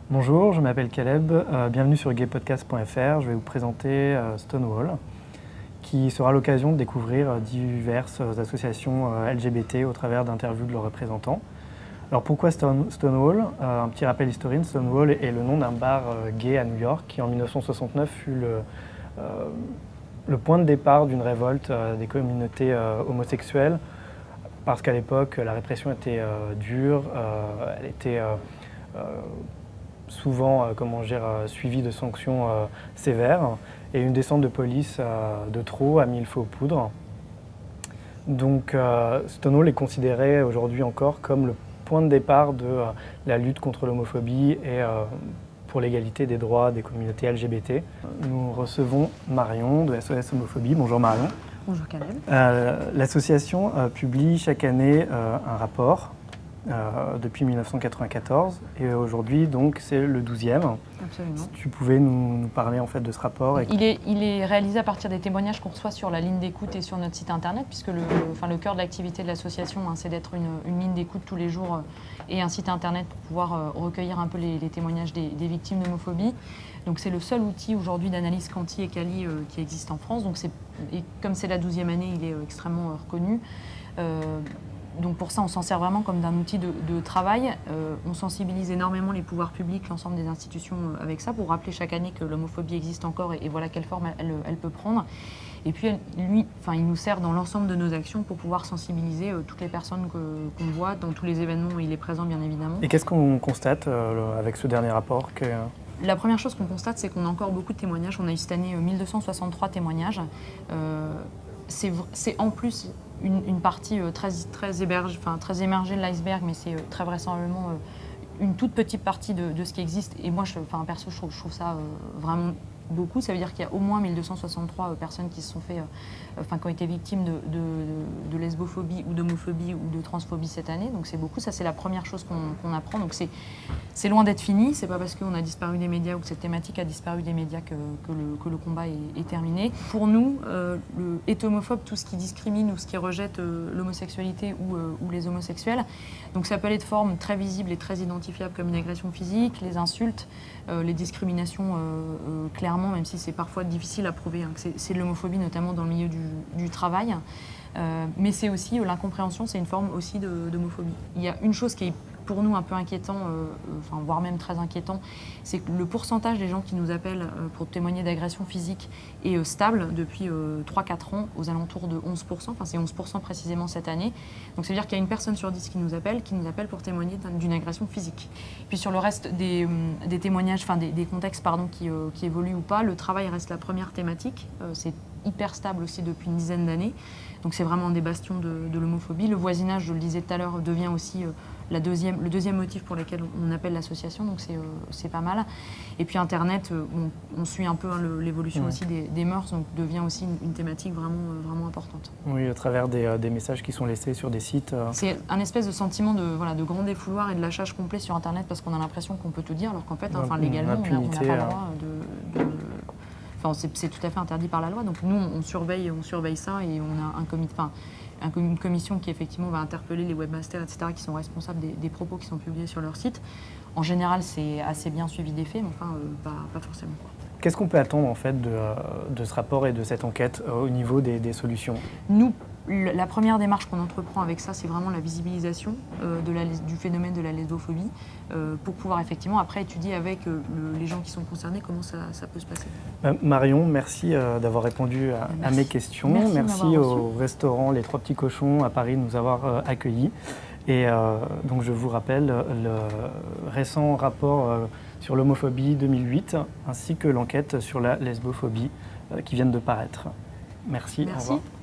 Bonjour, je m'appelle Caleb, bienvenue sur gaypodcast.fr. Je vais vous présenter Stonewall, qui sera l'occasion de découvrir diverses associations LGBT au travers d'interviews de leurs représentants. Alors pourquoi Stonewall? Un petit rappel historique, Stonewall est le nom d'un bar gay à New York qui en 1969 fut le point de départ d'une révolte des communautés homosexuelles, parce qu'à l'époque la répression était dure, elle était souvent suivi de sanctions sévères, et une descente de police de trop a mis le feu aux poudres. Donc Stonewall est considéré aujourd'hui encore comme le point de départ de la lutte contre l'homophobie et pour l'égalité des droits des communautés LGBT. Nous recevons Marion de SOS Homophobie. Bonjour Marion. Bonjour Caleb. L'association publie chaque année un rapport depuis 1994 et aujourd'hui donc c'est le 12e. Absolument. Si tu pouvais nous parler en fait de ce rapport. Il est réalisé à partir des témoignages qu'on reçoit sur la ligne d'écoute et sur notre site internet, puisque le cœur de l'activité de l'association, c'est d'être une ligne d'écoute tous les jours et un site internet pour pouvoir recueillir un peu les témoignages des victimes d'homophobie. Donc c'est le seul outil aujourd'hui d'analyse quanti et quali qui existe en France. Donc et comme c'est la 12e année, il est extrêmement reconnu. Donc pour ça, on s'en sert vraiment comme d'un outil de travail. On sensibilise énormément les pouvoirs publics, l'ensemble des institutions avec ça, pour rappeler chaque année que l'homophobie existe encore et voilà quelle forme elle peut prendre. Et puis il nous sert dans l'ensemble de nos actions pour pouvoir sensibiliser toutes les personnes qu'on voit dans tous les événements où il est présent, bien évidemment. Et qu'est-ce qu'on constate avec ce dernier rapport La première chose qu'on constate, c'est qu'on a encore beaucoup de témoignages. On a eu cette année 1263 témoignages. C'est en plus une partie très émergée de l'iceberg, mais c'est très vraisemblablement une toute petite partie de ce qui existe. Et moi, perso, je trouve ça vraiment beaucoup. Ça veut dire qu'il y a au moins 1263 personnes qui se sont qui ont été victimes de lesbophobie ou d'homophobie ou de transphobie cette année. Donc c'est beaucoup. Ça, c'est la première chose qu'on apprend. Donc c'est loin d'être fini. C'est pas parce qu'on a disparu des médias ou que cette thématique a disparu des médias que le combat est terminé. Pour nous, est homophobe tout ce qui discrimine ou ce qui rejette l'homosexualité ou les homosexuels. Donc ça peut aller de formes très visibles et très identifiables comme une agression physique, les insultes, les discriminations clairement, même si c'est parfois difficile à prouver, que c'est de l'homophobie, notamment dans le milieu du travail. Mais c'est aussi l'incompréhension, c'est une forme aussi d'homophobie. Il y a une chose qui est pour nous un peu inquiétant, voire même très inquiétant, c'est que le pourcentage des gens qui nous appellent pour témoigner d'agression physique est stable depuis 3-4 ans, aux alentours de 11%, c'est 11% précisément cette année. Donc ça veut dire qu'il y a une personne sur 10 qui nous appelle pour témoigner d'une agression physique. Puis sur le reste des témoignages, des contextes qui évoluent ou pas, le travail reste la première thématique, c'est hyper stable aussi depuis une dizaine d'années. Donc c'est vraiment des bastions de l'homophobie. Le voisinage, je le disais tout à l'heure, devient aussi le deuxième motif pour lequel on appelle l'association, donc c'est pas mal. Et puis Internet, on suit un peu l'évolution aussi des mœurs, donc devient aussi une thématique vraiment importante. Oui, à travers des messages qui sont laissés sur des sites. C'est un espèce de sentiment de grand défouloir et de lâchage complet sur Internet, parce qu'on a l'impression qu'on peut tout dire, alors qu'en fait, légalement, on n'a pas le droit c'est tout à fait interdit par la loi. Donc nous, on surveille ça, et on a une commission qui effectivement va interpeller les webmasters, etc., qui sont responsables des propos qui sont publiés sur leur site. En général, c'est assez bien suivi des faits, mais pas forcément. Qu'est-ce qu'on peut attendre en fait de ce rapport et de cette enquête au niveau des solutions? Nous, la première démarche qu'on entreprend avec ça, c'est vraiment la visibilisation du phénomène de la lesbophobie, pour pouvoir effectivement après étudier avec les gens qui sont concernés comment ça peut se passer. Marion, merci d'avoir répondu à mes questions. Merci au restaurant Les Trois Petits Cochons à Paris de nous avoir accueillis. Et donc je vous rappelle le récent rapport sur l'homophobie 2008 ainsi que l'enquête sur la lesbophobie qui viennent de paraître. Merci. Merci. Au revoir.